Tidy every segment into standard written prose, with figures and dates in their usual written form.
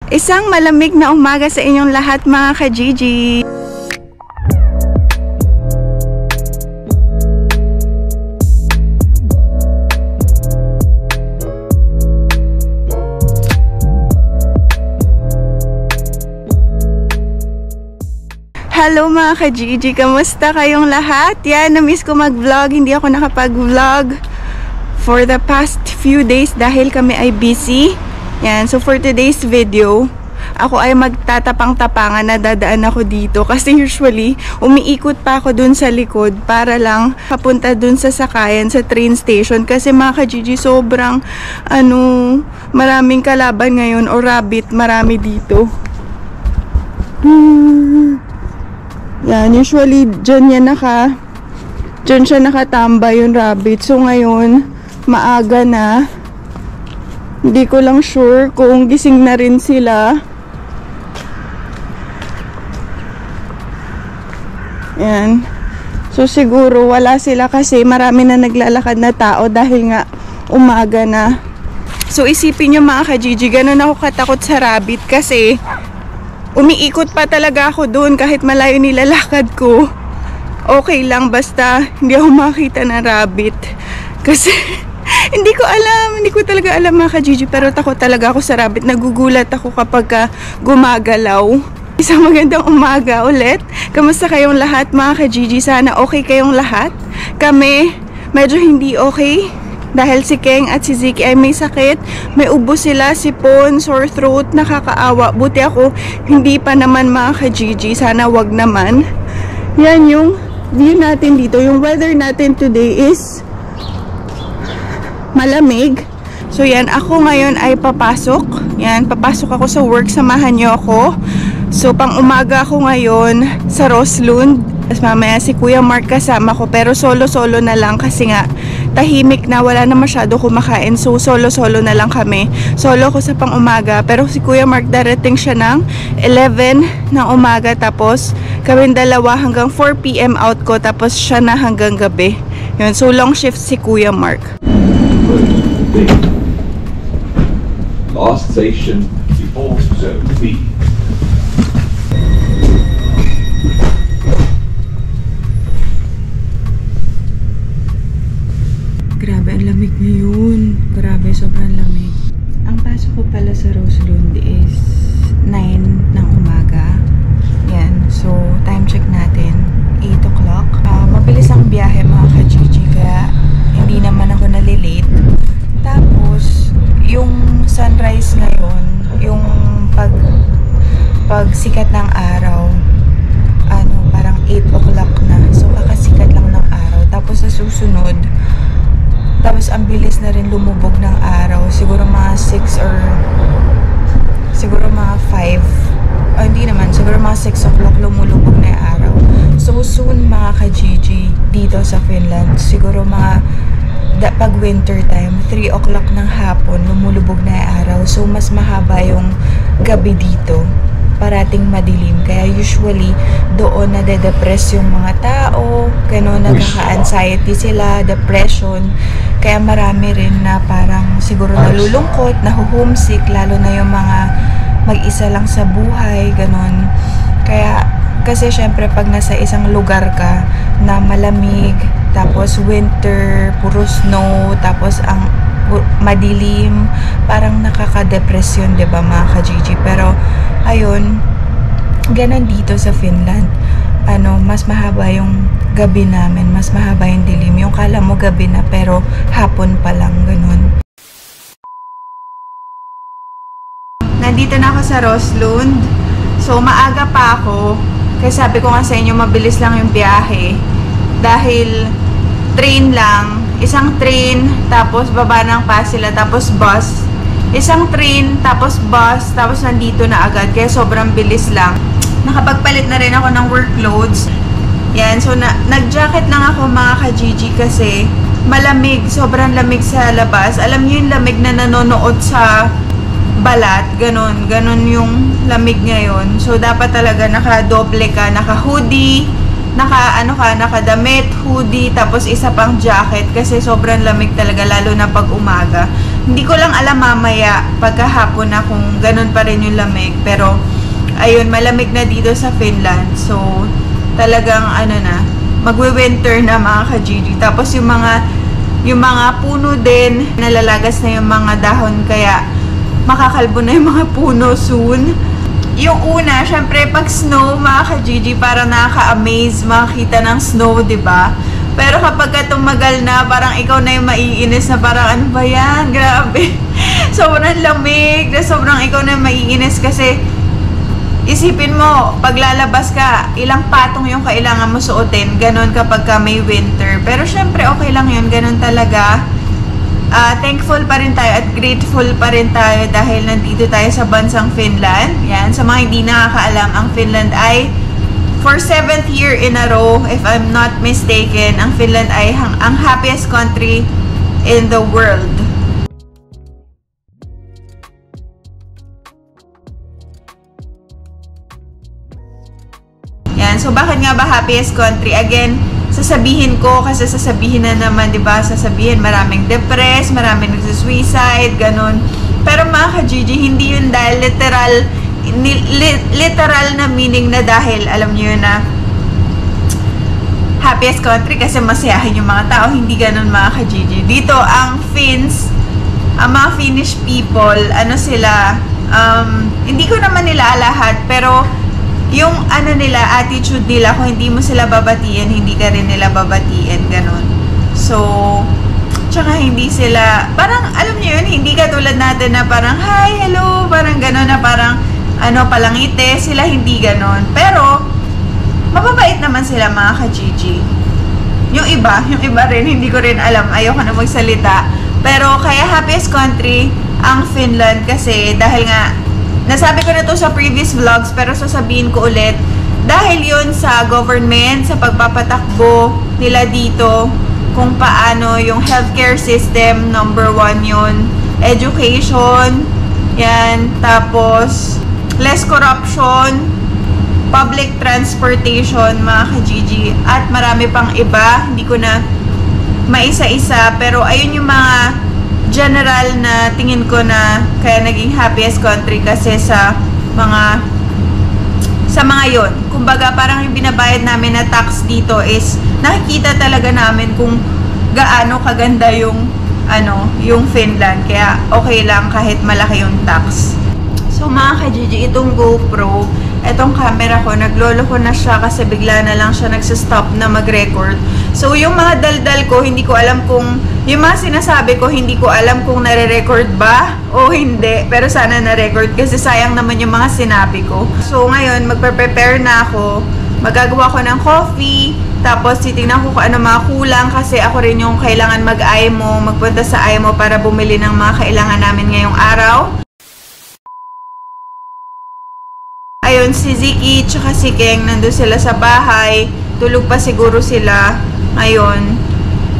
Isang malamig na umaga sa inyong lahat mga ka-Gigi. Hello mga ka-Gigi, kamusta kayong lahat? Yan, na-miss ko mag-vlog, hindi ako nakapag-vlog for the past few days dahil kami ay busy. Yan, so for today's video, ako ay magtatapang-tapangan na dadaan ako dito kasi usually umiikot pa ako dun sa likod para lang papunta dun sa sakayan sa train station kasi mga ka-Gigi sobrang maraming kalaban ngayon o rabbit, marami dito. Yan, usually dyan siya nakatambay yung rabbit. So ngayon, maaga na. Hindi ko lang sure kung gising na rin sila. Yan. So siguro wala sila kasi marami na naglalakad na tao dahil nga umaga na. So isipin nyo mga ka-Gigi, ganun ako katakot sa rabbit kasi umiikot pa talaga ako doon kahit malayo nilalakad ko. Okay lang basta hindi ako makita ng rabbit. Kasi hindi ko talaga alam mga ka-Gigi, pero takot talaga ako sa rabbit. Nagugulat ako kapag gumagalaw. Isang magandang umaga ulit. Kamusta kayong lahat mga ka-Gigi? Sana okay kayong lahat. Kami medyo hindi okay dahil si Keng at si Ziki ay may sakit. May ubo sila, sipon, sore throat, nakakaawa. Buti ako hindi pa naman mga ka-Gigi. Sana wag naman. Yan yung view natin dito. Yung weather natin today is malamig. So yan, ako ngayon ay papasok. Yan, papasok ako sa work. Samahan niyo ako. So pang umaga ako ngayon sa Roslund. Tapos mamaya si Kuya Mark kasama ko. Pero solo-solo na lang kasi nga tahimik na, wala na masyado kumakain. So solo-solo na lang kami. Solo ko sa pang umaga. Pero si Kuya Mark darating siya ng 11 ng umaga. Tapos kami dalawa hanggang 4 PM out ko. Tapos siya na hanggang gabi. Yun, so long shift si Kuya Mark. Last station before Zone B. Grabe, ang lamig ngayon. Grabe, sobrang lamig. Ang pasok ko pala sa Roslund is 9 ng umaga. Yan, so time check natin 8 o'clock. Mabilis ang biyahe mga ka-Gigi, kaya hindi naman ako nalilate. Tapos yung sunrise ngayon, yung pag sikat ng araw, parang 8 o'clock na. So kakasikat lang ng araw. Tapos sa susunod, tapos ang bilis na rin lumubog ng araw. Siguro mga 6 or siguro mga 5. Hindi naman, siguro mga 6 o'clock lumulubog na yung araw. So soon mga ka-Gigi dito sa Finland, siguro mga pag winter time, 3 o'clock ng hapon, lumulubog na yung araw. So, mas mahaba yung gabi dito. Parating madilim. Kaya usually, doon nade-depress yung mga tao. Gano'n, nagkaka-anxiety sila, depression. Kaya marami rin na parang siguro nalulungkot, nahuhomesick, lalo na yung mga mag-isa lang sa buhay, gano'n. Kaya, kasi syempre pag nasa isang lugar ka na malamig, tapos winter, puro snow, tapos ang madilim, parang nakaka-depression, 'di ba mga ka-Gigi? Pero ayun, ganun dito sa Finland. Mas mahaba yung gabi namin, mas mahaba yung dilim. Yung kala mo gabi na pero hapon pa lang, ganun. Nandito na ako sa Roslund. So maaga pa ako. Kasi sabi ko nga sa inyo, mabilis lang yung biyahe. Dahil train lang, isang train, tapos baba ng Pasila, tapos bus. Isang train, tapos bus, tapos nandito na agad. Kaya sobrang bilis lang. Nakapagpalit na rin ako ng work clothes. Yan, so nag-jacket lang ako mga ka-Gigi kasi malamig, sobrang lamig sa labas. Alam niyo yung lamig na nanonood sa balat, ganon yung lamig ngayon. So dapat talaga naka-doble ka, naka-hoodie, naka-damit, hoodie, tapos isa pang jacket kasi sobrang lamig talaga lalo na pag umaga. Hindi ko lang alam mamaya pagkahapon na kung ganun pa rin yung lamig. Pero, ayun, malamig na dito sa Finland. So, talagang magwe-winter na mga ka-Gigi. Tapos yung mga puno din, nalalagas na yung mga dahon. Kaya, makakalbo na yung mga puno soon. Yung una, syempre, pag snow, mga ka-Gigi, parang nakaka-amaze makakita ng snow, diba? Pero kapag tumagal na, parang ikaw na yung maiinis na parang, ano ba yan? Grabe. Sobrang lamig. Sobrang ikaw na yung maiinis kasi isipin mo, paglalabas ka, ilang patong yung kailangan mo suotin. Ganon kapag ka may winter. Pero syempre, okay lang yun. Ganon talaga. Thankful pa rin tayo at grateful pa rin tayo dahil nandito tayo sa bansang Finland. Yan. Sa mga hindi nakakaalam, ang Finland ay for 7th year in a row, if I'm not mistaken, ang Finland ay ang happiest country in the world. Yan. So, bakit nga ba happiest country? Again, sasabihin ko, kasi sasabihin na naman, diba? Sasabihin, maraming depressed, maraming nagsusuicide, ganun. Pero mga ka-Gigi, hindi yun dahil literal na meaning na dahil, alam niyo yun na happiest country kasi masayahin yung mga tao. Hindi ganun mga ka-Gigi. Dito, ang Finns, ang mga Finnish people, sila, hindi ko naman nila lahat, pero yung nila, attitude nila, kung hindi mo sila babatiin, hindi ka rin nila babatiin, ganun. So, tsaka hindi sila, parang, alam niyo yun, hindi katulad natin na parang, hi, hello, parang ganun na parang, palangite, sila hindi ganun. Pero, mababait naman sila mga ka-Gigi. Yung iba rin, hindi ko rin alam, ayoko na magsalita. Pero, kaya happiest country ang Finland kasi dahil nga, nasabi ko na to sa previous vlogs, pero sasabihin ko ulit, dahil yun sa government, sa pagpapatakbo nila dito, kung paano yung healthcare system, number 1 yun, education, yan, tapos, less corruption, public transportation, mga ka-Gigi, at marami pang iba. Hindi ko na maisa-isa, pero ayun yung mga general na tingin ko na kaya naging happiest country kasi sa mga yon. Kumbaga, parang yung binabayad namin na tax dito is nakikita talaga namin kung gaano kaganda yung Finland. Kaya okay lang kahit malaki yung tax. So mga ka-Gigi, itong GoPro, itong camera ko, naglolo ko na siya kasi bigla na lang siya nagsastop na mag-record. So yung mga daldal ko, hindi ko alam kung, yung mga sinasabi ko, hindi ko alam kung nare-record ba o hindi. Pero sana na-record kasi sayang naman yung mga sinabi ko. So ngayon, magpe-prepare na ako. Magagawa ko ng coffee. Tapos titingnan ko kung ano mga kulang kasi ako rin yung kailangan mag-IMO, magpunta sa IMO para bumili ng mga kailangan namin ngayong araw. Ayun, si Ziki tsaka si Keng nandun sila sa bahay. Tulog pa siguro sila ngayon.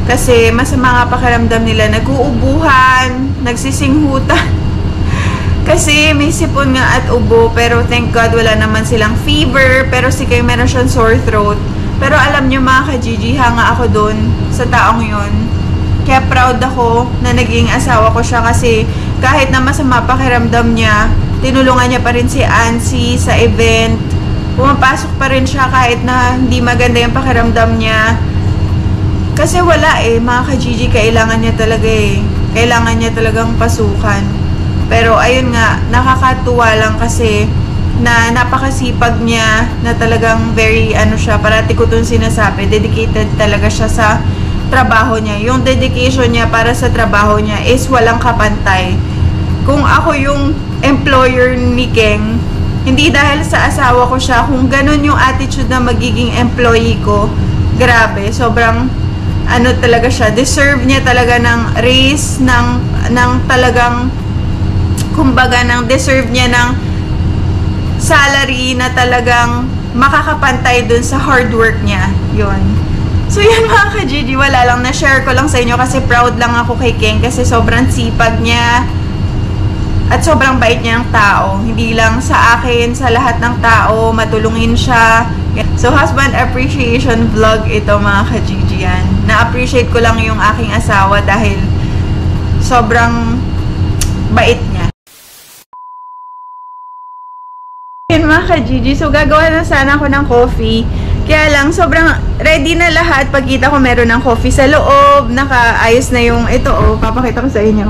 Kasi masama nga pakiramdam nila. Nag-uubuhan, nagsisinghutan. Kasi may sipon nga at ubo. Pero thank God wala naman silang fever. Pero si Keng meron siyang sore throat. Pero alam nyo mga ka-Gigi, hanga ako dun sa taong yun. Kaya proud ako na naging asawa ko siya kasi kahit na masama pakiramdam niya, tinulungan niya pa rin si Ansi sa event. Pumapasok pa rin siya kahit na hindi maganda yung pakiramdam niya. Kasi wala mga ka-Gigi, kailangan niya talaga Kailangan niya talagang pasukan. Pero ayun nga, nakakatuwa lang kasi na napakasipag niya, na talagang very, siya, parati ko dun sinasabi, dedicated talaga siya sa trabaho niya. Yung dedication niya para sa trabaho niya is walang kapantay. Kung ako yung employer ni Keng, hindi dahil sa asawa ko siya, kung ganun yung attitude na magiging employee ko, grabe, sobrang talaga siya, deserve niya talaga ng raise, ng talagang kumbaga, deserve niya ng salary na talagang makakapantay dun sa hard work niya. Yun. So yun mga ka-Gigi, wala lang, na-share ko lang sa inyo kasi proud lang ako kay Keng kasi sobrang sipag niya. At sobrang bait niyang tao. Hindi lang sa akin, sa lahat ng tao, matulungin siya. So, husband appreciation vlog ito mga ka-Gigi yan. Na-appreciate ko lang yung aking asawa dahil sobrang bait niya. Yun mga ka-Gigi, so gagawa na sana ako ng coffee. Kaya lang, sobrang ready na lahat. Pagkita ko meron ng coffee sa loob, nakaayos na yung, ito oh, papakita ko sa inyo.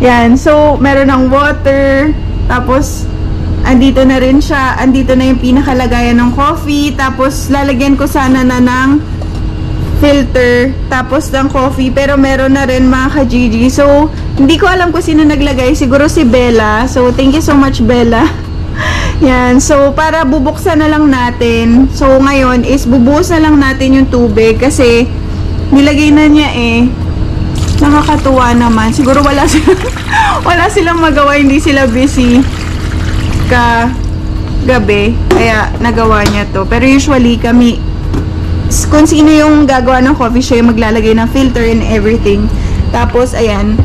Yan, so meron ng water, tapos andito na rin siya, andito na yung pinakalagayan ng coffee, tapos lalagyan ko sana na ng filter, tapos ng coffee, pero meron na rin mga ka-Gigi. So, hindi ko alam kung sino naglagay, siguro si Bella. So, thank you so much, Bella. Yan, so para bubuksan na lang natin. So ngayon is bubuhos na lang natin yung tubig kasi nilagay na niya eh. Nakakatuwa naman. Siguro wala silang magawa, hindi sila busy gabi. Kaya nagawa niya to. Pero usually kami, kung sino yung gagawa ng coffee, siya yung maglalagay ng filter and everything. Tapos ayan,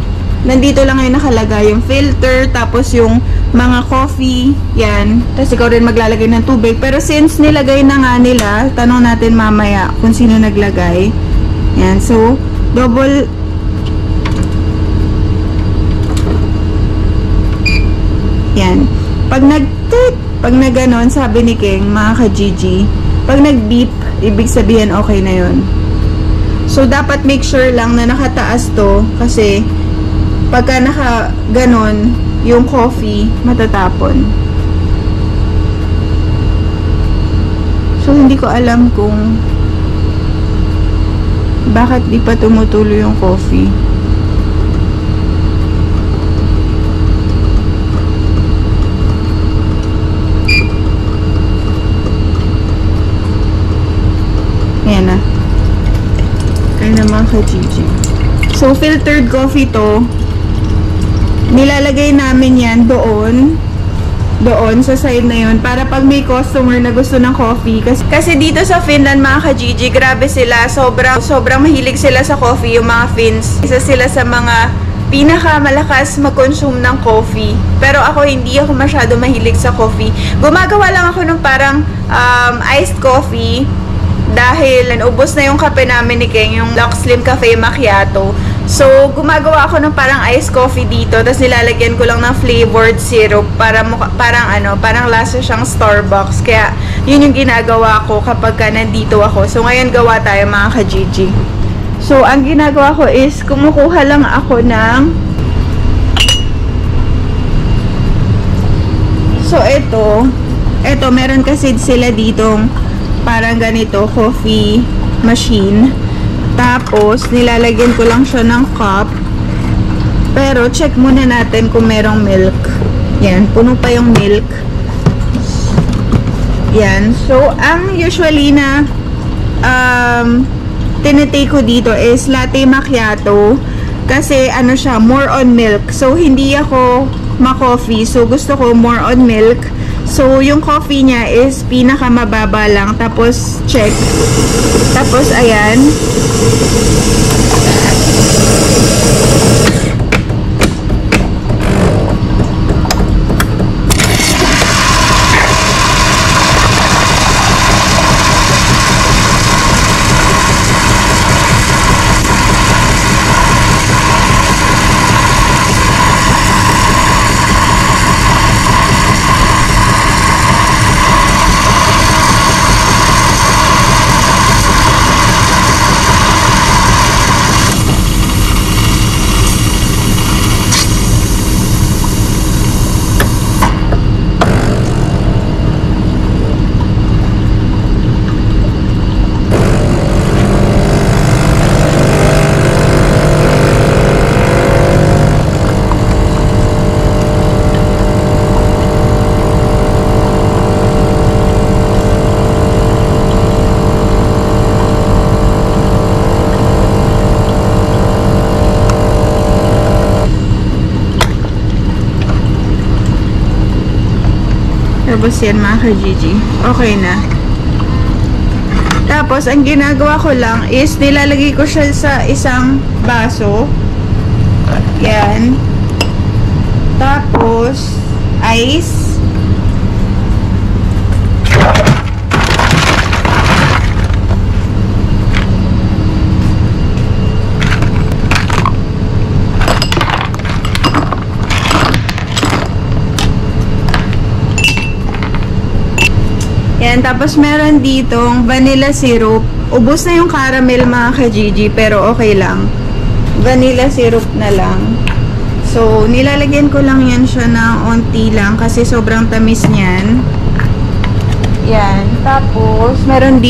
nandito lang ngayon nakalagay yung filter, tapos yung mga coffee, yan. Tapos ikaw rin maglalagay ng tubig. Pero since nilagay na nga nila, tanong natin mamaya kung sino naglagay. Yan, so, double. Yan. Pag nag-ganon, sabi ni King, mga ka-Gigi, pag nag-beep, ibig sabihin okay na yon. So, dapat make sure lang na nakataas to, kasi pagka naka-ganon, yung coffee matatapon. So, hindi ko alam kung bakit di pa tumutulo yung coffee. Ayan na. Kaya naman ka-Gigi. So, filtered coffee to. Nilalagay namin yan doon sa side na yun para pag may customer na gusto ng coffee. Kasi dito sa Finland, mga ka-Gigi, grabe sila. Sobrang mahilig sila sa coffee, yung mga Finns. Isa sila sa mga pinakamalakas mag-consume ng coffee. Pero ako, hindi ako masyado mahilig sa coffee. Gumagawa lang ako ng parang iced coffee dahil ubos na yung kape namin ni King, yung Lux Slim Cafe Macchiato. So, gumagawa ako ng parang iced coffee dito, tapos nilalagyan ko lang ng flavored syrup para parang lasa siyang Starbucks. Kaya, yun yung ginagawa ko kapag nandito ako. So, ngayon gawa tayo mga ka-Gigi. So, ang ginagawa ko is, kumukuha lang ako ng so, ito, meron kasi sila ditong parang ganito, coffee machine. Tapos, nilalagyan ko lang siya ng cup. Pero, check muna natin kung merong milk. Yan, puno pa yung milk. Yan. So, ang usually na tinitake ko dito is latte macchiato. Kasi, ano siya, more on milk. So, hindi ako ma-coffee. So, gusto ko more on milk. So, yung coffee niya is pinakamababa lang. Tapos, check. Tapos, ayan. Tapos yan mga ka-Gigi. Okay na. Tapos, ang ginagawa ko lang is nilalagay ko siya sa isang baso. Yan. Tapos, ice. Yan, tapos meron ditong vanilla syrup. Ubus na yung caramel mga ka-Gigi, pero okay lang. Vanilla syrup na lang. So, nilalagyan ko lang yan siya ng onti lang kasi sobrang tamis niyan. Yan. Tapos, meron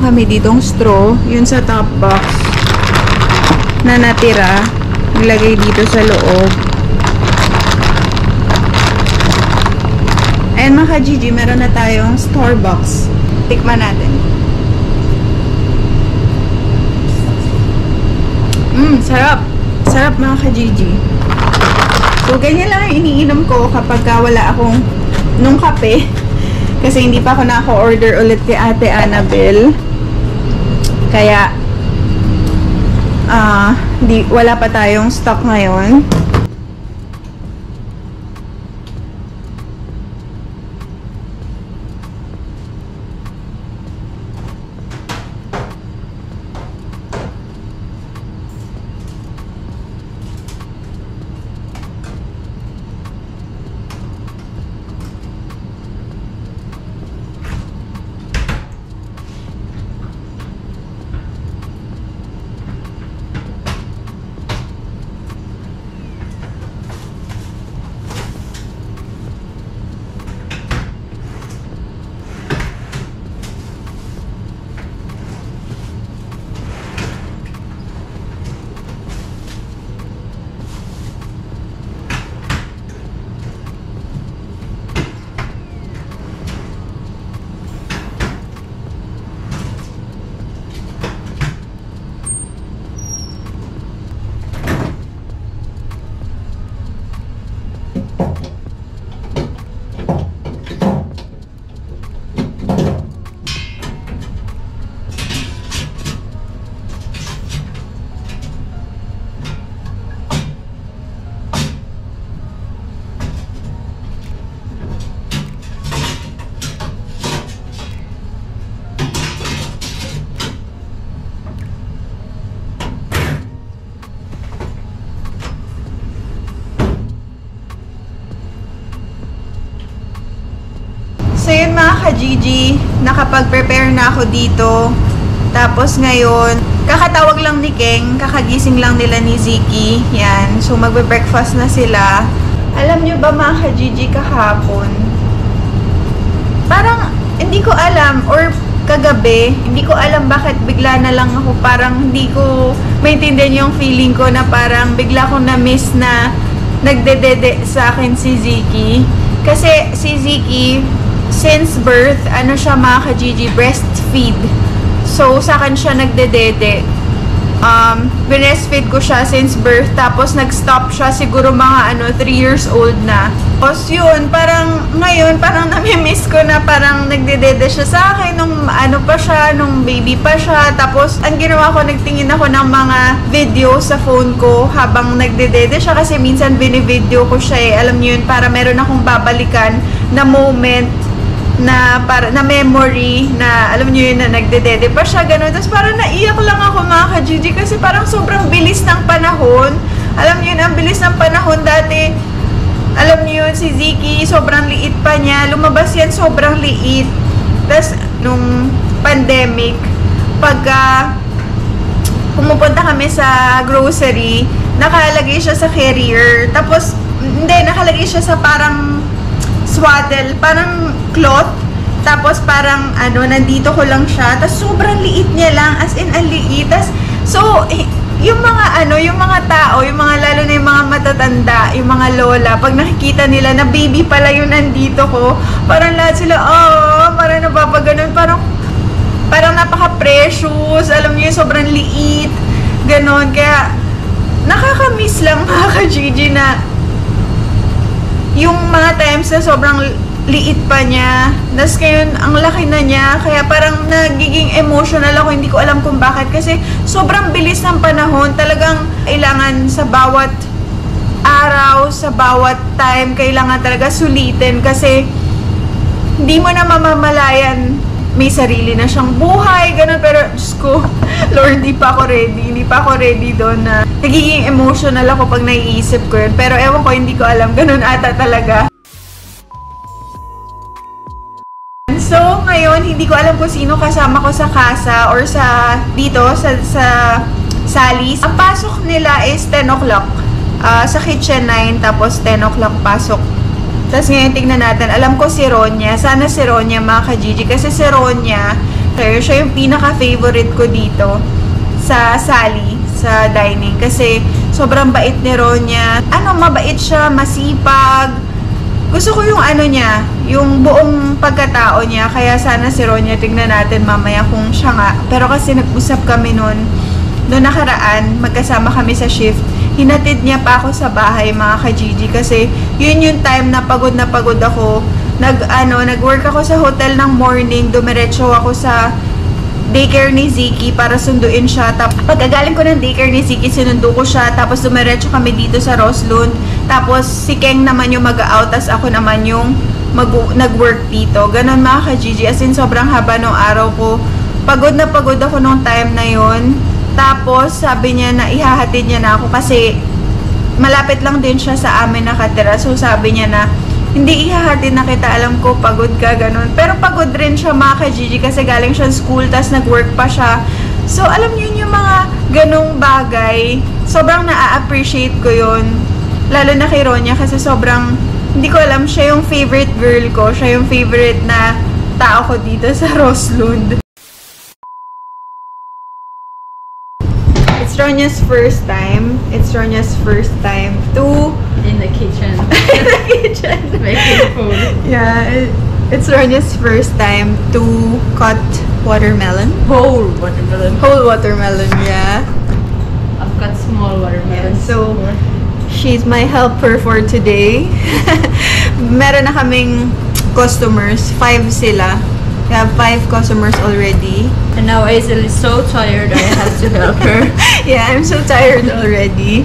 kami ditong straw. Yun sa top box na natira. Nilagay dito sa loob. And mga ka-Gigi, meron na tayong Starbucks. Tikman natin. Sarap. Sarap mga ka-Gigi. So, ganyan lang yung iniinom ko kapag wala akong nung kape. Kasi hindi pa ako naka-order ulit kay Ate Annabel. Kaya, wala pa tayong stock ngayon. So yun mga ka-Gigi, nakapag-prepare na ako dito. Tapos ngayon, kakatawag lang ni Keng, kakagising lang nila ni Ziki. Yan, so magbe-breakfast na sila. Alam nyo ba mga ka-Gigi kahapon? Parang, hindi ko alam, or kagabi, hindi ko alam bakit bigla na lang ako, parang hindi ko maintindihan yung feeling ko na parang bigla ko na-miss na nagdedede sa akin si Ziki. Kasi si Ziki, since birth, ano siya mga ka-Gigi, breastfeed. So, sa akin siya nagdedede. Breastfeed ko siya since birth. Tapos, nag-stop siya siguro mga 3 years old na. Tapos, yun, parang ngayon, parang nami-miss ko na parang nagdedede siya sa akin nung pa siya, nung baby pa siya. Tapos, ang ginawa ko, nagtingin ako ng mga video sa phone ko habang nagdedede siya kasi minsan binivideo ko siya eh. Alam niyo yun, para meron akong babalikan na moment na para na memory na alam niyo yun na nagdedede pa siya gano'n. Tapos parang naiyak lang ako mga ka-Gigi kasi parang sobrang bilis ng panahon. Alam niyo yun, ang bilis ng panahon dati. Alam niyo yun, si Ziki sobrang liit pa niya. Lumabas yan sobrang liit. Tapos nung pandemic, pagka pumupunta kami sa grocery, nakalagay siya sa carrier. Tapos hindi, nakalagay siya sa parang swaddle, parang cloth. Tapos parang nandito ko lang siya. Tapos sobrang liit niya lang, as in ang liit. Tapos, so yung mga yung mga tao, yung mga lalo na yung mga matatanda, yung mga lola, pag nakikita nila na baby pala yung nandito ko, parang lahat sila, parang napapaganon, parang napaka-precious, alam niyo, sobrang liit, ganon. Kaya nakaka-miss lang mga ka-Gigi na yung mga times na sobrang liit pa niya. Tapos ngayon, ang laki na niya. Kaya parang nagiging emotional ako. Hindi ko alam kung bakit. Kasi sobrang bilis ng panahon. Talagang kailangan sa bawat araw, sa bawat time, kailangan talaga sulitin. Kasi hindi mo na mamamalayan. May sarili na siyang buhay. Ganun. Pero, Diyos ko, Lord, hindi pa ako ready. Hindi pa ako ready doon na nagiging emotional ako pag naiisip ko yun. Pero ewan ko, hindi ko alam. Ganun ata talaga. So, hindi ko alam kung sino kasama ko sa casa or sa dito sa Sally's. Ang pasok nila is 10 o'clock. Sa kitchen 9, tapos 10 o'clock pasok. Tapos ngayon tingnan natin, alam ko si Ronya. Sana si Ronya mga ka-Gigi. Kasi si Ronya, siya yung pinaka-favorite ko dito sa Sally, sa dining. Kasi sobrang bait ni Ronya. Mabait siya, masipag. Gusto ko yung niya, yung buong pagkatao niya. Kaya sana si Ronya, tingnan natin mamaya kung siya nga. Pero kasi nag-usap kami noon nakaraan, magkasama kami sa shift. Hinatid niya pa ako sa bahay mga ka-Gigi kasi yun yung time na pagod ako. Nag-work ako sa hotel ng morning, dumiretso ako sa daycare ni Ziki para sunduin siya. Pagkagaling ko ng daycare ni Ziki, sinundo ko siya. Tapos dumiretso kami dito sa Roslund. Tapos si Keng naman yung mag-out, tas ako naman yung nag-work dito. Ganon mga ka-Gigi. As in, sobrang haba nung araw ko. Pagod ako nung time na yon. Tapos, sabi niya na ihahatid niya na ako kasi malapit lang din siya sa amin nakatira. So, sabi niya na, hindi ihahatid na kita, alam ko, pagod ka, ganun. Pero pagod rin siya mga ka-Gigi kasi galing siya school, tas nag-work pa siya. So, alam niyo yung mga ganung bagay, sobrang na-appreciate ko yun. Lalo na kay Ronya kasi sobrang, hindi ko alam, siya yung favorite girl ko, siya yung favorite na tao ko dito sa Roslund. It's Ronya's first time. To in the kitchen. in the kitchen. Making food. Yeah, it's Ronya's first time to cut watermelon. Whole watermelon. Whole watermelon, yeah. I've got small watermelons. Yeah, so she's my helper for today. Meron na kaming customers, 5 sila. We have 5 customers already. And now Hazel is so tired I have to help her. Yeah, I'm so tired already.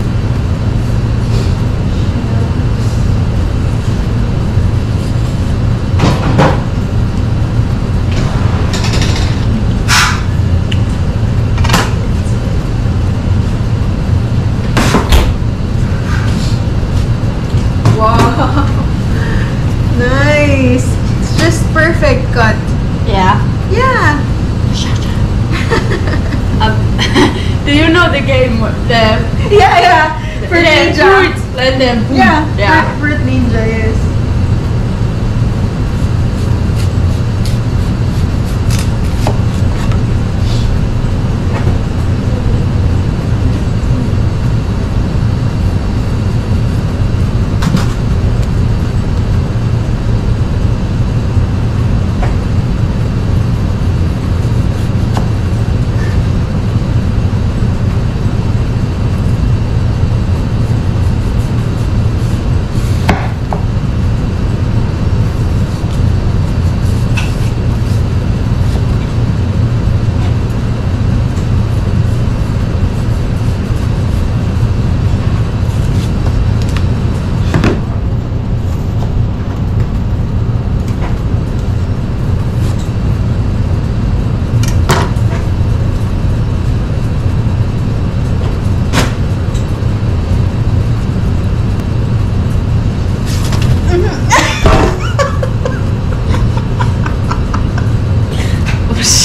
Wow! Nice! It's just perfect cut. Yeah. Yeah! Do you know the game? The Yeah! Fruit Ninja. Fruits. Let them. Yeah, Yeah. Fruit Ninja, yes.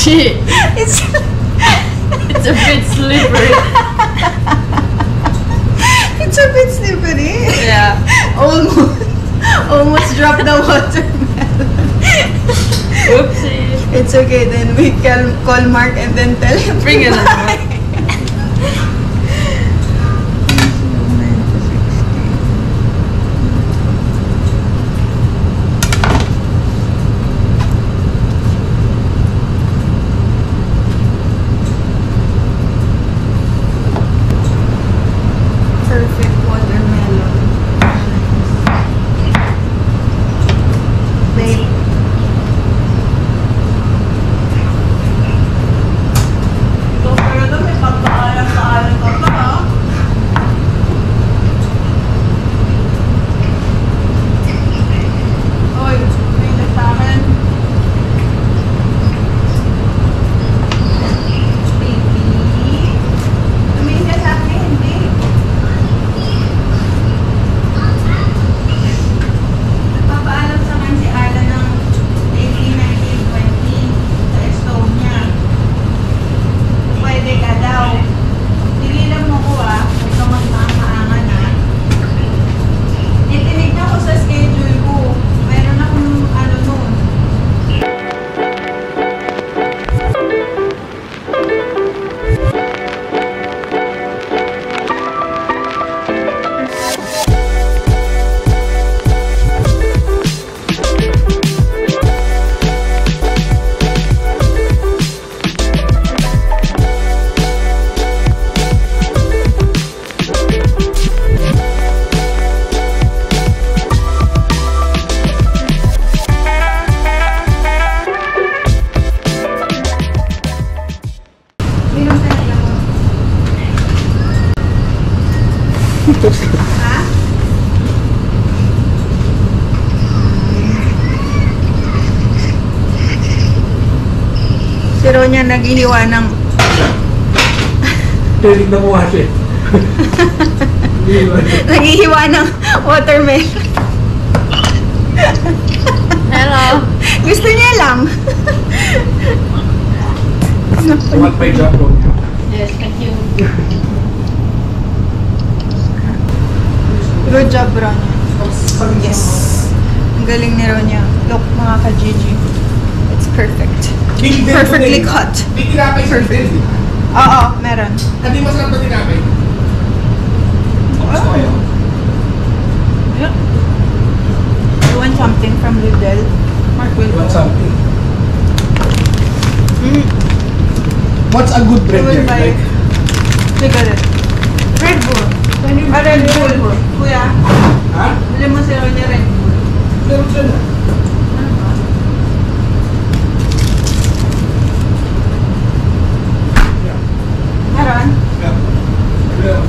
Shit. It's It's a bit slippery. it's a bit slippery. Yeah. Almost dropped the watermelon. Oopsie. It's okay, then we can call Mark and then tell him Bring to another buy. one. Perfect watermelon. Wait. So, pero ito may pagpaalam-paalam ka pa, ha? Oy, may nagtahan. Baby. Tumingin ka sa akin, hindi. Nagpapaalam sa akin si Ala ng niya naghihiwa ng... Tinig na mukha siya. Naghihiwa ng watermelon. Hello. Gusto niya lang. What pa yung job ko niya? Yes, thank you. Good job, Ronya. Yes. Ang galing ni Ronya. Look, mga ka-Gigi. It's perfect. Perfectly cut. May tinapay sa Perfect. Lidl. Oo, meron. Hindi masarap na tinapay. Yeah. You want something from Lidl? Mark will You want go. something? Mm. What's a good You bread will there? buy... Like, Look at it. Red Bull. Red Bull. Kuya, ha? bili mo si Ronya Red Bull. Meron siya na. Meron? Yeah. Meron.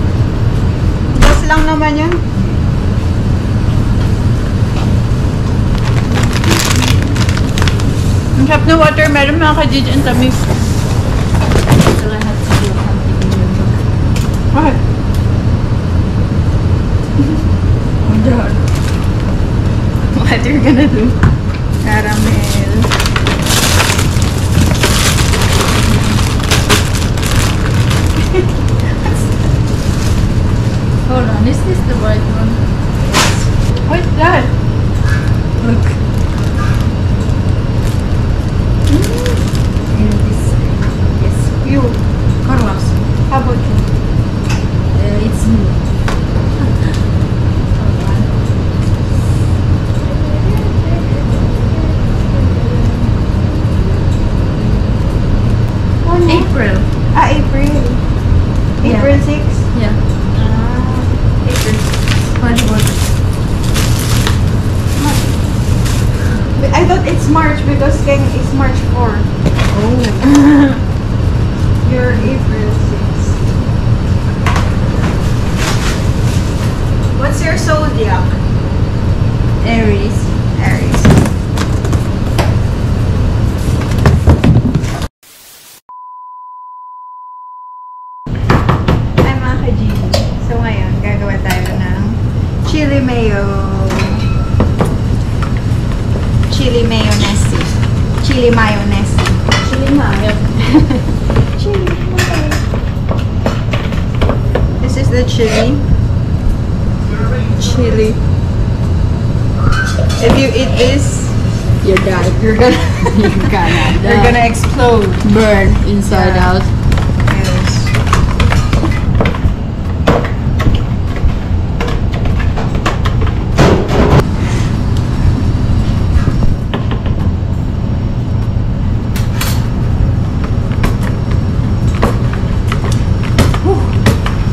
Gas lang naman yun. Ang sarap na watermelon, mga ka-Gigi, ang tamis. So I have to do something in your book. What? What you're gonna do? Caramel. Hold on, is this the right one? What's that? Look. And this. Yes. You. Carlos. How about you? It's me. Hold on. April. April. Yeah. April 6? Yeah. April 6. What was I thought it's March because Keng is March 4. Oh. You're April 6. What's your zodiac? Aries. Aries. Hi mga ka-Gigi. So ngayon, gagawa tayo ng chili mayo. Chili mayonnaise. Chili mayonnaise. Chili mayo. Chili mayo. This is the chili. Chili. If you eat this, You're done. you're gonna You're you're gonna explode. burn inside Yeah. out. Yes.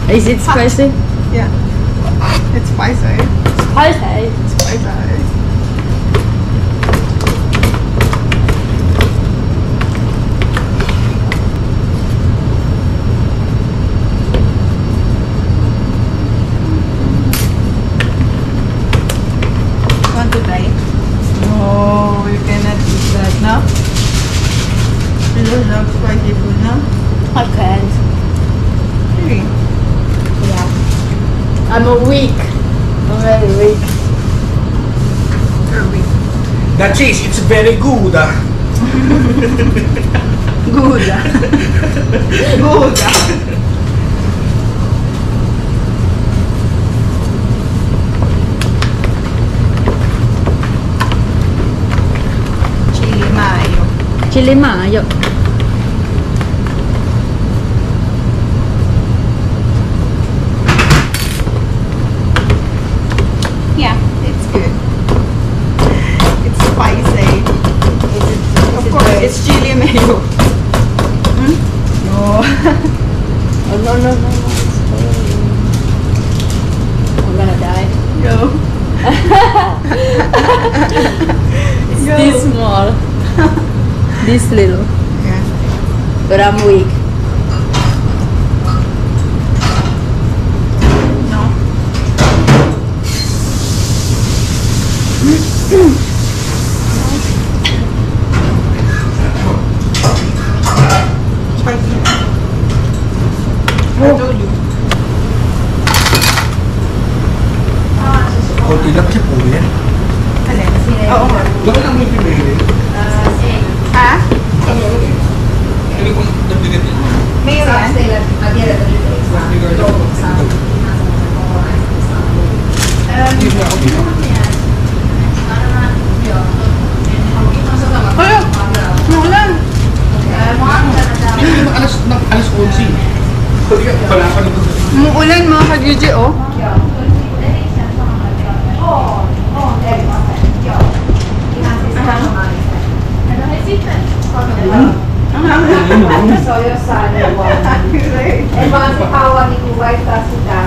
Is it spicy? Yeah. It's spicy. Spicy. Spicy. Want to try? No, you cannot eat that, no? You don't love spicy food, no? I can't. Really? Yeah. I'm a weak. I'm very weak. You're weak. The cheese, it's very good. Good. Good. Chili mayo. Chili mayo. Yeah, it's good. It's spicy. Of course, it's chili mayo. Hmm? No. Oh no no no no. I'm gonna die. No. It's Go. this small. This little. Yeah. But I'm weak. No. Bakit ang may pinili? Ha? Ano eh? Ano kung nagbigat niya? Mayo yan? Hindi na ako dito. Kaya, umulan. Hindi naman alas 11. Hindi ka pala ka naman. Umuulan mga ka-GG, oh. Soyo sana eh mga si Pawa ni Kuwait ta sila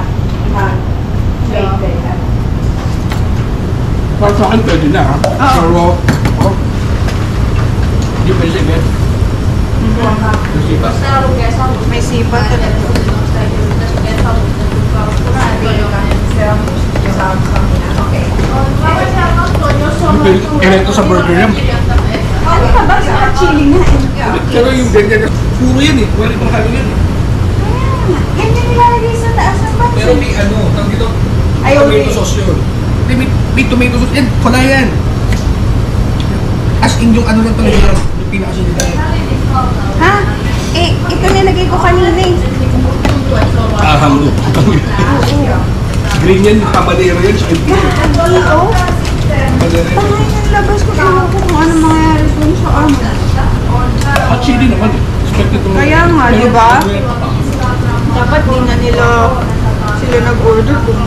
Para sa akin pwede na ha. Pero, hindi pa siya bet. Kasi pa. May sipa talaga. Ito sa burger yan. Ano ka ba? Sa chili nga eh. Pero yung ganyan, puro yan eh. Wala pang halo yan eh. Yan yung nilalagay sa taas ng pansit. Pero may ano, tawag dito, Ayaw tomato eh. sauce yun. May tomato sauce yan, wala yan. As in yung ano lang talaga yan, yung pinakasunod yan. Ha? Eh, ito nilagay ko kanina eh. Aham do. Green yan, habanero yan, sa impuro. Oo. Habanero yan. Tangay ng labas ko. Ewan ko kung ano mangyayari dun sa ano. Hot chili naman eh. Expected to. Kaya nga, Pero, di ba? ano yan, Dapat di na nila sila nag-order kung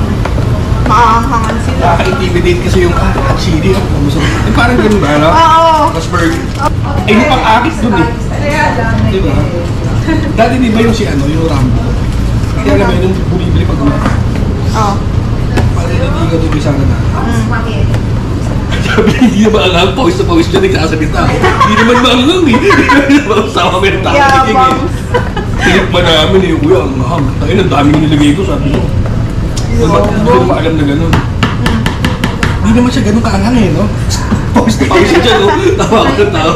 maaanghangan sila. nakaka-intimidate kasi yung hot chili. Eh, parang ganun ba, no? Oo. Tapos burger. Eh, yung pang-akit dun eh. Di ba? Dati di ba yung si ano, yung Rambo? Kaya alam mo yun, yung bumibili pag Oo. parang hindi ka doon sana na. Sabi, hindi naman alam, pawis na pawis dyan, nagsasalita. Hindi naman maangang eh. Sama mo yung takiking eh. Tinikman namin eh, uy, ang mahang. Tayo, ang dami nilagay ko, sabi ko. Hindi naman alam na gano'n. Hindi naman siya gano'n kaangang eh, no? Pawis na pawis siya dyan, no? Tawa ka ng tao.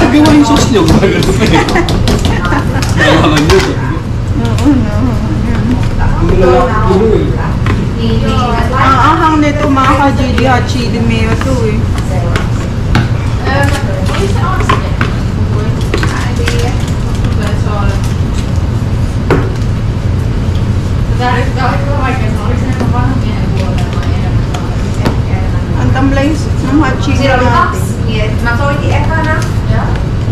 Nagawa yung sauce niyo, gumagano pa eh. Nawakan yun, sabi ko. Oo, no. Ang lalaki ko eh. Ang ahang nito mga ka-GD hot chili mayo to eh. Ang tamlay ng hot chili natin. Mä soitin ekana.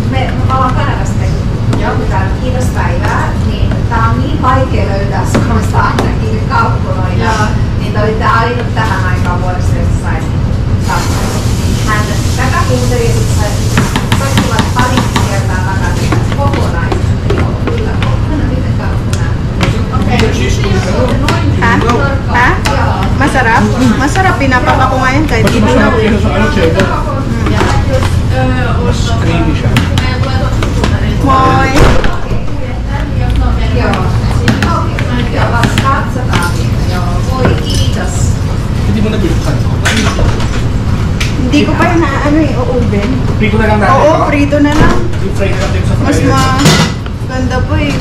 Me alkaa tästä. Täällä kiitospäivää, niin tää on niin vaikea löytää Suomesta ainakin kauppoja. Niin te olitte ainut tähän aikaan vuodesta, jossa saisi hän tätä kuunteli ja sitten saisi tulla pari kertaa takaisin kokonaisesti. Joo, kyllä. Aina miten kauppana. Ha? Ha? Masarap? Masarap. Pinapaka ko ngayon kahit Mas hindi masarap na. kaysa sa ano, cheddar. Mas creamy siya. Moi! Joo. Joo, vasta 200. Joo, voi kiitos. Hindi mo nabuluksan. Hindi ko pa yun na ano eh, o-oven. Prito na lang natin. Oo, no? prito na lang. Yung fry na natin sa Mas fryer. maganda po eh.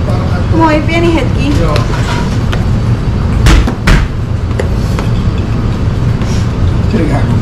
Parang ano. Moi, piani hetki. Joo. Sige, gago.